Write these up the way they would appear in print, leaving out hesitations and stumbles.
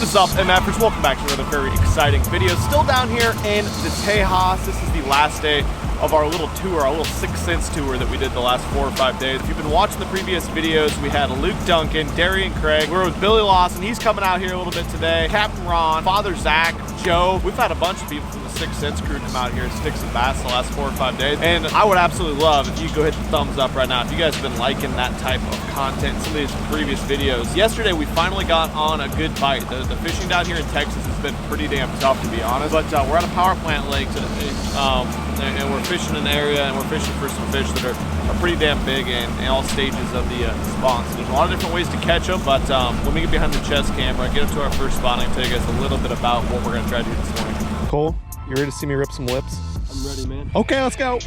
What is up, MFers? Welcome back to another very exciting video. Still down here in the Tejas. This is the last day of our little tour, our little 6 cents tour that we did the last 4 or 5 days. If you've been watching the previous videos, we had Luke Duncan, Darian Craig. We were with Billy Lawson. He's coming out here a little bit today. Captain Ron, Father Zach, Joe. We've had a bunch of people from the 6 cents crew come out here and stick some bass the last 4 or 5 days. And I would absolutely love if you go hit the thumbs up right now if you guys have been liking that type of content, some of these previous videos. Yesterday, we finally got on a good bite. The fishing down here in Texas has been pretty damn tough, to be honest. But we're at a power plant lake today, and we're fishing an area, and we're fishing for some fish that are pretty damn big in all stages of the spawn. So there's a lot of different ways to catch them, but when we get behind the chest camera, get up to our first spot, I can tell you guys a little bit about what we're going to try to do this morning. Cole, you ready to see me rip some lips? I'm ready, man. Okay, let's go.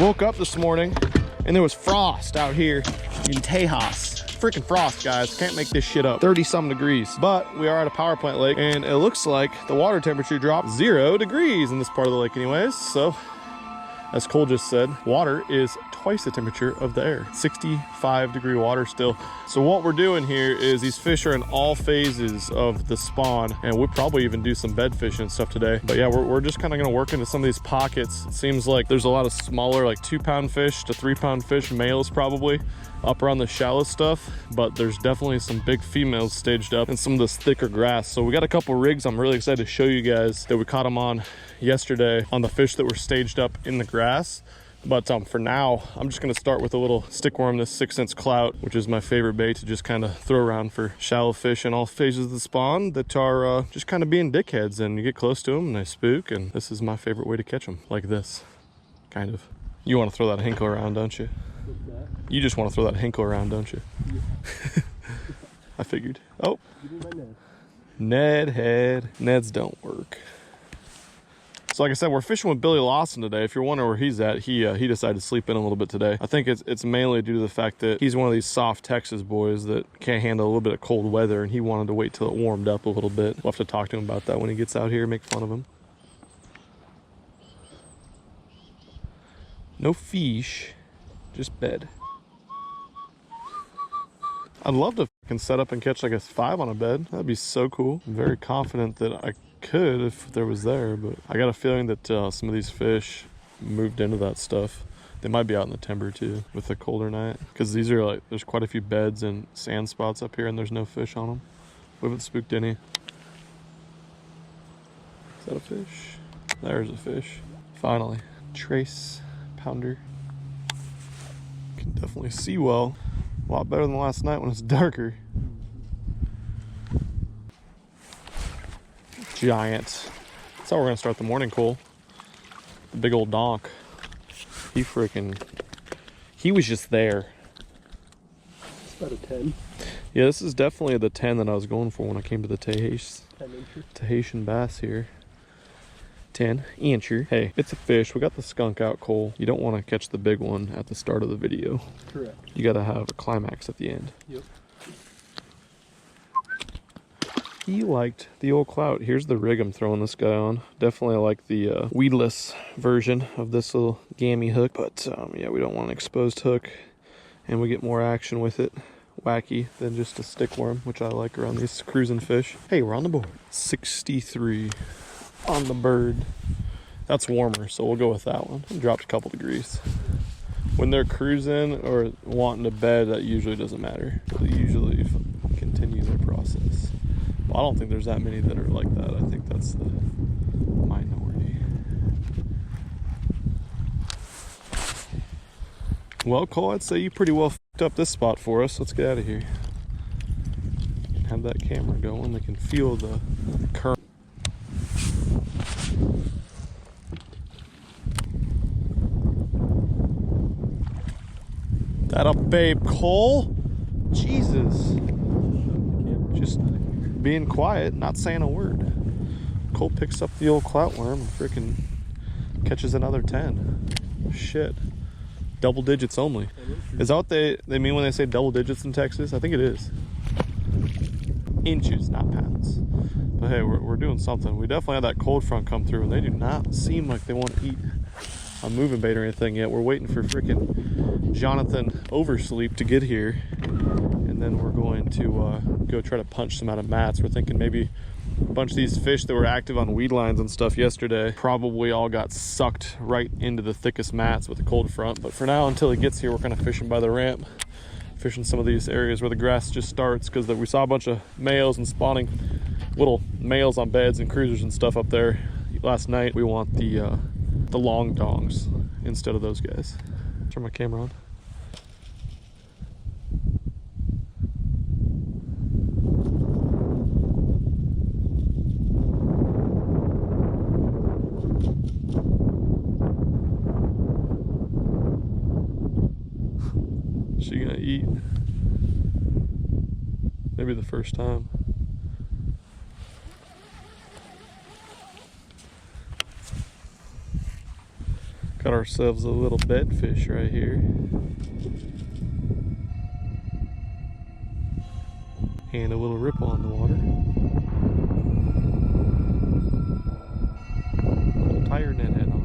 Woke up this morning, and there was frost out here in Tejas. Freaking frost, guys. Can't make this shit up. 30-some degrees. But we are at a power plant lake, and it looks like the water temperature dropped 0 degrees in this part of the lake anyways. So, as Cole just said, water is twice the temperature of the air. 65-degree water still. So what we're doing here is these fish are in all phases of the spawn, and we'll probably even do some bed fishing and stuff today. But yeah, we're just kind of going to work into some of these pockets. It seems like there's a lot of smaller, like 2-pound fish to 3-pound fish, males probably, up around the shallow stuff, but there's definitely some big females staged up in some of this thicker grass. So we got a couple rigs I'm really excited to show you guys that we caught them on yesterday on the fish that were staged up in the grass. But for now, I'm just going to start with a little stickworm, this 6 cents clout, which is my favorite bait to just kind of throw around for shallow fish in all phases of the spawn that are just kind of being dickheads, and you get close to them and they spook, and this is my favorite way to catch them, like this, kind of. You want to throw that hinkle around, don't you? You just want to throw that hinkle around, don't you? Yeah. I figured. Oh. Ned head. Neds don't work. So like I said, we're fishing with Billy Lawson today. If you're wondering where he's at, he decided to sleep in a little bit today. I think it's mainly due to the fact that he's one of these soft Texas boys that can't handle a little bit of cold weather, and he wanted to wait till it warmed up a little bit. We'll have to talk to him about that when he gets out here, make fun of him. No fish, just bed. I'd love to fucking set up and catch like a 5 on a bed. That'd be so cool. I'm very confident that I could if there was there, but I got a feeling that some of these fish moved into that stuff. They might be out in the timber too with the colder night, because these are like, there's quite a few beds and sand spots up here, and there's no fish on them. We haven't spooked any. Is that a fish? There's a fish. Finally. Trace pounder. Can definitely see well. A lot better than last night when it's darker. Giant. That's how we're gonna start the morning, Cole. The big old donk. He was just there. It's about a 10. Yeah, this is definitely the 10 that I was going for when I came to the Tahitian bass here. 10 incher. Hey, it's a fish. We got the skunk out, Cole. You don't want to catch the big one at the start of the video. Correct. You got to have a climax at the end. Yep. He liked the old clout. Here's the rig I'm throwing this guy on. Definitely like the weedless version of this little gammy hook, but yeah, we don't want an exposed hook, and we get more action with it. Wacky than just a stickworm, which I like around these cruising fish. Hey, we're on the board. 63 on the bird. That's warmer, so we'll go with that one. It dropped a couple degrees. When they're cruising or wanting to bed, that usually doesn't matter. They usually continue their process. Well, I don't think there's that many that are like that. I think that's the minority. Well, Cole, I'd say you pretty well f***ed up this spot for us. Let's get out of here. Have that camera going. They can feel the current. That up, babe, Cole. Jesus. Just being quiet, not saying a word. Cole picks up the old clout worm and freaking catches another 10. Shit. Double digits only. Is that what they mean when they say double digits in Texas? I think it is. Inches, not pounds. But hey, we're doing something. We definitely had that cold front come through, and they do not seem like they want to eat a moving bait or anything yet. We're waiting for freaking Jonathan Oversleep to get here, and and then we're going to go try to punch some out of mats. We're thinking maybe a bunch of these fish that were active on weed lines and stuff yesterday probably all got sucked right into the thickest mats with the cold front. But for now, until it gets here, we're kind of fishing by the ramp, fishing some of these areas where the grass just starts, because we saw a bunch of males and spawning little males on beds and cruisers and stuff up there last night. We want the long dongs instead of those guys. Turn my camera on. She gonna eat? Maybe the first time. Got ourselves a little bedfish right here. And a little ripple on the water. Little tire net head on.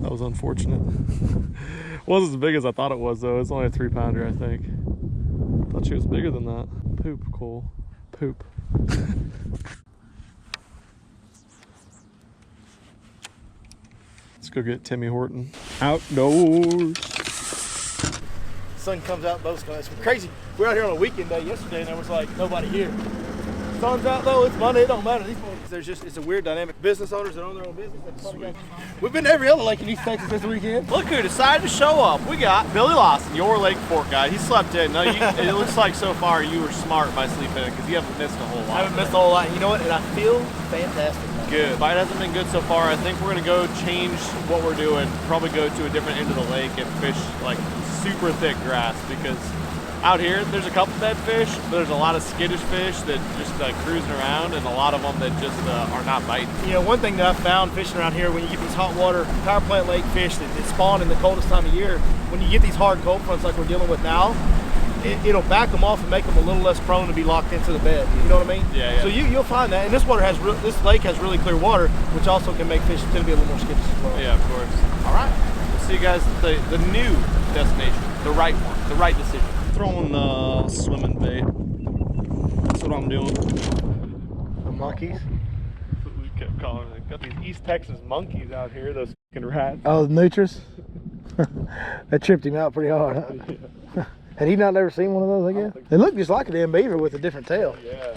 That was unfortunate. Wasn't as big as I thought it was though. It's only a 3-pounder, I think. Thought she was bigger than that. Poop, Cole. Poop. Let's go get Timmy Horton. Outdoors. Sun comes out, boats come out. It's crazy. We're out here on a weekend day yesterday and there was like nobody here. Sun's out though, it's Monday, it don't matter. These folks, it's a weird dynamic. Business owners that own their own business. We've been to every other lake in East Texas this weekend. Look who decided to show up. We got Billy Lawson, your Lake Fork guy. He slept in. No, it looks like so far you were smart by sleeping in because you haven't missed a whole lot. I haven't missed a whole lot. You know what? And I feel fantastic. Good. Bite hasn't been good so far. I think we're going to go change what we're doing. Probably go to a different end of the lake and fish like super thick grass, because out here there's a couple dead fish, but there's a lot of skittish fish that just cruising around, and a lot of them that just are not biting. You know, one thing that I found fishing around here, when you get these hot water power plant lake fish that spawn in the coldest time of year, when you get these hard cold fronts like we're dealing with now, it'll back them off and make them a little less prone to be locked into the bed. You know what I mean? Yeah. So you'll find that, and this water this lake has really clear water, which also can make fish tend to be a little more skittish as well. Yeah, of course. All right. We'll see you guys at the new destination, the right one, the right decision. Throwing the swimming bait. That's what I'm doing. The monkeys. That's what we kept calling it. Got these East Texas monkeys out here, those fucking rats. Oh, the nutris? That tripped him out pretty hard, huh? Yeah. Had he not ever seen one of those, I guess? They look just like a damn beaver with a different tail. Yeah.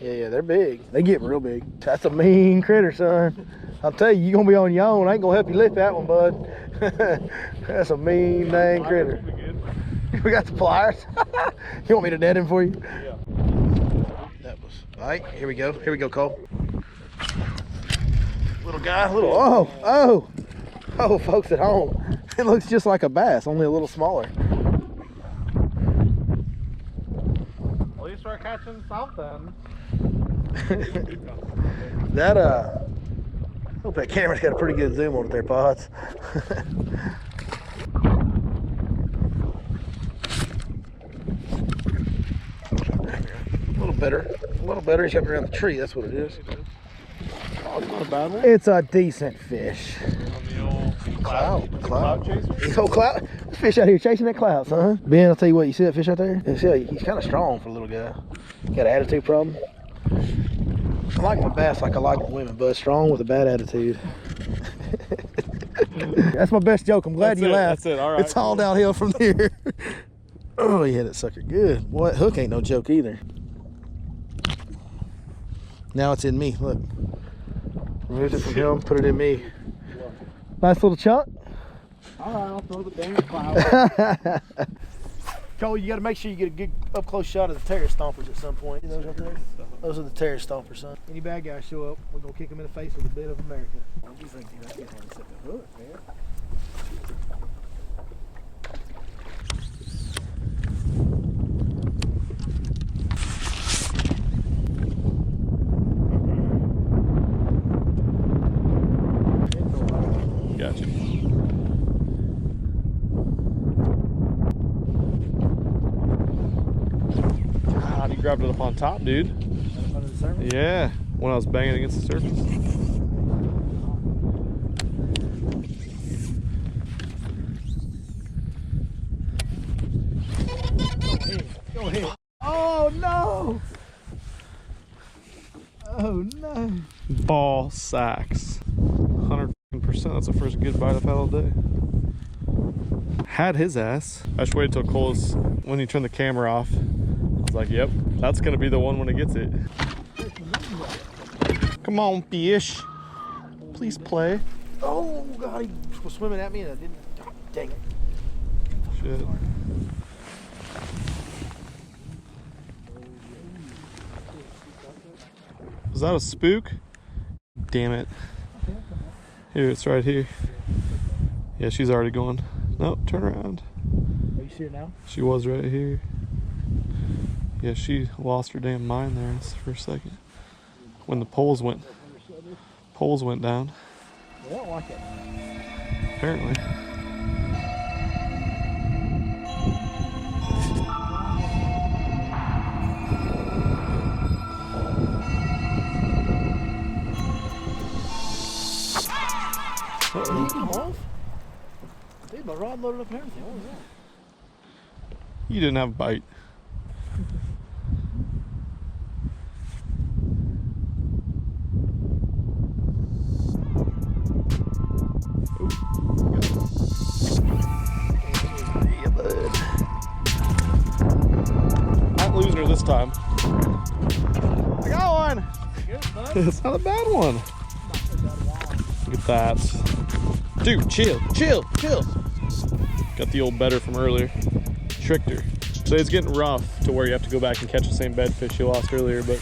Yeah, they're big. They get real big. That's a mean critter, son. I'll tell you, you're gonna be on your own. I ain't gonna help you lift that one, bud. That's a mean dang critter. We got the pliers. You want me to net him for you? Yeah. That was, all right, here we go. Here we go, Cole. Little guy, oh, folks at home. It looks just like a bass, only a little smaller. At least we're catching something. That, hope that camera's got a pretty good zoom on it there, Pods. A little better. He's up around the tree, that's what it is. Oh, it's not a bad one. It's a decent fish. On the old Cloud chaser? These old cloud. This fish out here chasing that cloud, son. Ben, I'll tell you what, you see that fish out there? He's kind of strong for a little guy. Got an attitude problem. I like my bass like I like my women, but strong with a bad attitude. That's my best joke. I'm glad you laughed. That's it. All right. It's all downhill from there. Oh, he hit that sucker good. Boy, that hook ain't no joke either. Now it's in me. Look. Removed it from him, put it in me. Nice little chunk. All right, I'll throw the damn cloud. Cole, you got to make sure you get a good up close shot of the terror stompers at some point. See those up there? Those are the terror stompers, son. Any bad guys show up, we're gonna kick them in the face with a bit of America. What do you think, dude? I get one to set the hook, man. Gotcha. God, he grabbed it up on top, dude. surface? Yeah, when I was banging against the surface. Go ahead. Oh no! Oh no! Ball sacks. 100%. That's the first good bite I've had all day. Had his ass. I just waited till Cole's, when he turned the camera off. I was like, yep, that's gonna be the one when it gets it. Come on, fish. Please play. Oh god, he was swimming at me and I didn't. God, dang it. Shit. Was that a spook? Damn it. Here, it's right here. Yeah, she's already going. Nope, turn around. Are you seeing it now? She was right here. Yeah, she lost her damn mind there for a second. When the poles went down. They don't like it. Apparently. Did he come off? Dude, my rod loaded up and everything. What was that? You didn't have a bite. Yeah, bud. Not losing her this time. I got one. Good, bud. It's not a bad one. Look at that. Dude, chill. Got the old better from earlier. Tricked her. So it's getting rough to where you have to go back and catch the same bedfish you lost earlier, but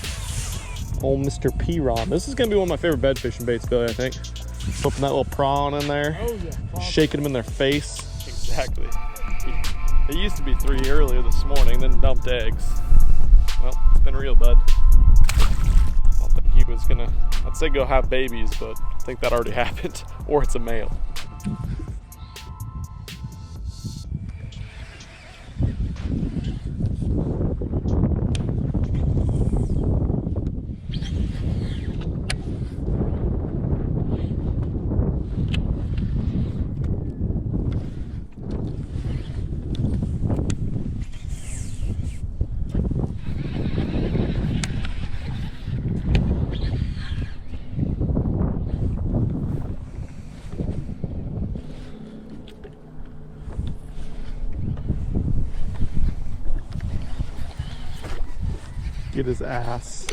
old Mr. P-Ron. This is gonna be one of my favorite bed fishing baits, Billy, I think. Flipping that little prawn in there. Oh yeah. Shaking them in their face. Exactly. It used to be 3 earlier this morning, then dumped eggs. Well, it's been real, bud. I don't think he was gonna, I'd say go have babies, but I think that already happened. Or it's a male. Get his ass.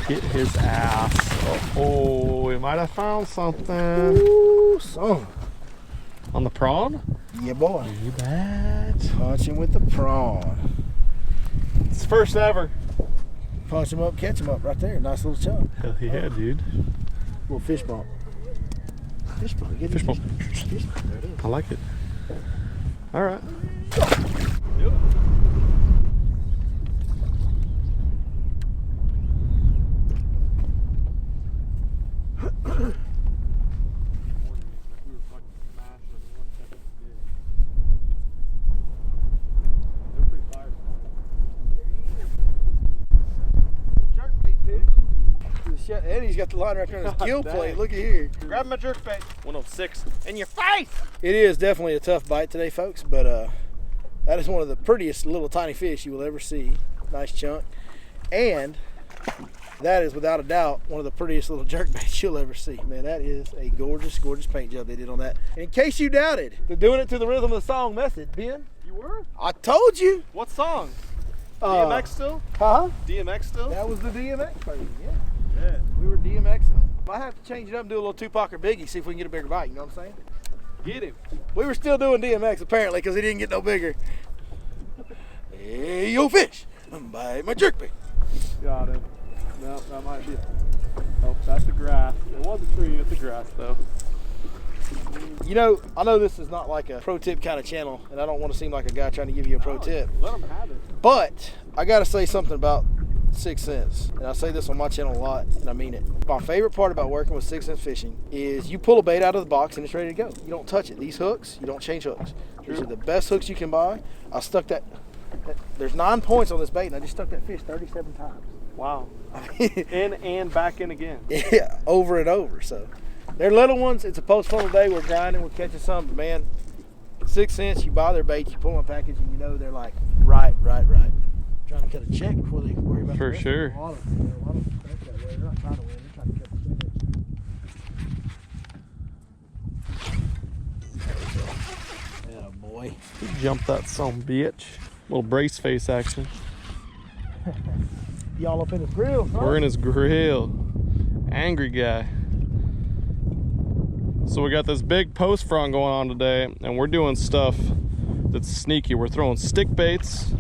Get his ass. Oh, we might have found something. Ooh, son. On the prawn? Yeah, boy. You bet. Punch him with the prawn. It's first ever. Punch him up, catch him up right there. Nice little chunk. Hell yeah, dude. Little fish bump. Fish bump. Get Fish him. bump. Fish bump. There it is. I like it. All right. Yep. Jerkbait fish. And he's got the line right there on his gill plate. Look at here. Grab my jerkbait. 106 in your face. It is definitely a tough bite today, folks, but that is one of the prettiest little tiny fish you will ever see. Nice chunk. And that is without a doubt one of the prettiest little jerkbaits you'll ever see. Man, that is a gorgeous, gorgeous paint job they did on that. And in case you doubted, they're doing it to the rhythm of the song method. Ben, You were? I told you. What song? DMX still? Huh? DMX still? That was the DMX version, yeah. We were DMXing. Might have to change it up and do a little Tupac or Biggie, see if we can get a bigger bite, you know what I'm saying? Get him. We were still doing DMX apparently because he didn't get no bigger. Hey, yo, fish, bite my jerkbait. Got him. No, that might be it. Oh, that's the grass. It was a tree, it's the grass though. You know, I know this is not like a pro tip kind of channel, and I don't want to seem like a guy trying to give you a pro tip, Let them have it. but I got to say something about 6th Sense, and I say this on my channel a lot, and I mean it. My favorite part about working with 6th Sense fishing is you pull a bait out of the box and it's ready to go. You don't touch it. These hooks, you don't change hooks. These are the best hooks you can buy. I stuck that there's 9 points on this bait, and I just stuck that fish 37 times. Wow. In and back in again. Yeah, over and over. So they're little ones. It's a post funnel day. We're grinding. We're catching some. But man, 6 cents. You buy their bait. You pull them a package, and you know they're like right. Trying to cut a check before they worry about For the rest. sure. A lot of them think that way. They're not trying to win. They're trying to cut the check. Yeah, boy. He jumped that son bitch. Little brace face action. Y'all up in his grill, huh? We're in his grill. Angry guy. So we got this big post front going on today, and we're doing stuff that's sneaky. We're throwing stick baits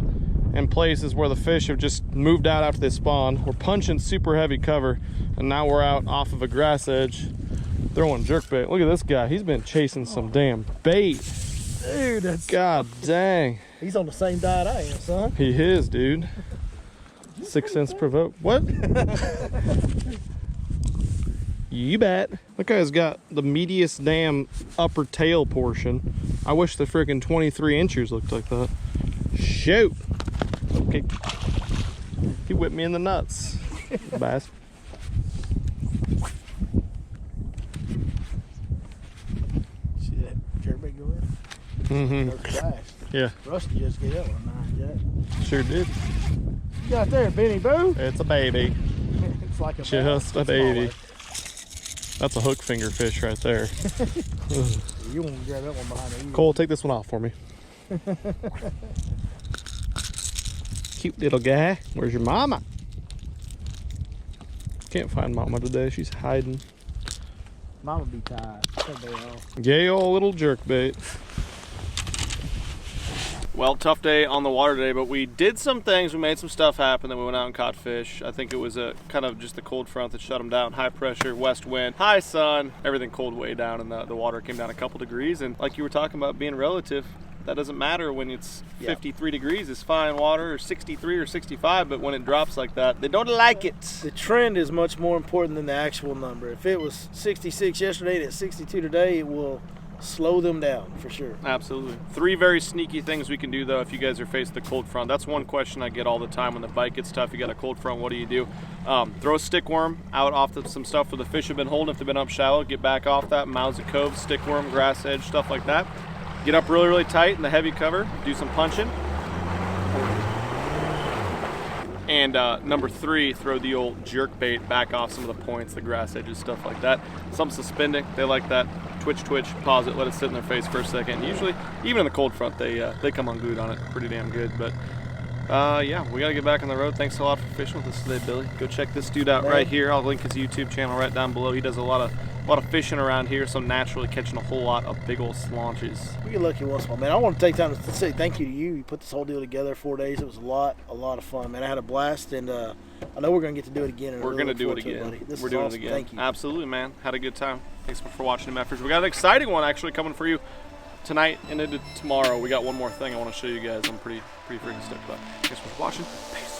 in places where the fish have just moved out after they spawn. We're punching super heavy cover, and now we're out off of a grass edge throwing jerkbait. Look at this guy. He's been chasing some damn bait. Dude, that's... God dang. He's on the same diet I am, son. He is, dude. 6 cents provoke. What? You bet. That guy's got the meatiest damn upper tail portion. I wish the freaking 23 inchers looked like that. Shoot. Okay. He whipped me in the nuts. Bass. See that jerkbait go in? Mm-hmm. No splash. Yeah, Rusty just get that one, 9 Jack. sure did. You got there, Benny Boo. It's a baby. It's like a Just a baby. That's a hook finger fish right there. You want to grab that one behind the ear. Cole, take this one off for me. Cute little guy. Where's your mama? Can't find mama today. She's hiding. Mama be tired. Take day off. Gay old little jerkbait. Well, tough day on the water today, but we did some things. We made some stuff happen. Then we went out and caught fish. I think it was a kind of just the cold front that shut them down. High pressure, west wind, high sun, everything cooled way down, and the water came down a couple degrees. And like you were talking about being relative, that doesn't matter when it's 53 degrees. It's fine water, or 63 or 65, but when it drops like that, they don't like it. The trend is much more important than the actual number. If it was 66 yesterday and it's 62 today, it will slow them down for sure. Absolutely. 3 very sneaky things we can do though if you guys are facing the cold front. That's one question I get all the time when the bite gets tough. You got a cold front, what do you do? Throw a stick worm out off some stuff where the fish have been holding. If they've been up shallow, get back off that. Mouths of cove, stick worm, grass edge, stuff like that. Get up really, really tight in the heavy cover. Do some punching. And number 3, throw the old jerk bait back off some of the points, the grass edges, stuff like that. Some suspending, they like that. Twitch, twitch, pause it, let it sit in their face for a second. Usually, even in the cold front, they come unglued on it pretty damn good. But yeah, we gotta get back on the road. Thanks a lot for fishing with us today, Billy. Go check this dude out right here. I'll link his YouTube channel right down below. He does a lot of fishing around here, so naturally catching a whole lot of big old slaunches. We get lucky once in a while, man. I want to take time to say thank you to you. You put this whole deal together 4 days. It was a lot of fun, man. I had a blast, and I know we're gonna get to do it again. We're gonna do it again. We're doing it again. Thank you. Absolutely, man. Had a good time. Thanks for watching the efforts. We got an exciting one actually coming for you tonight and into tomorrow. We got one more thing I want to show you guys. I'm pretty freaking stoked about. Thanks for watching. Peace.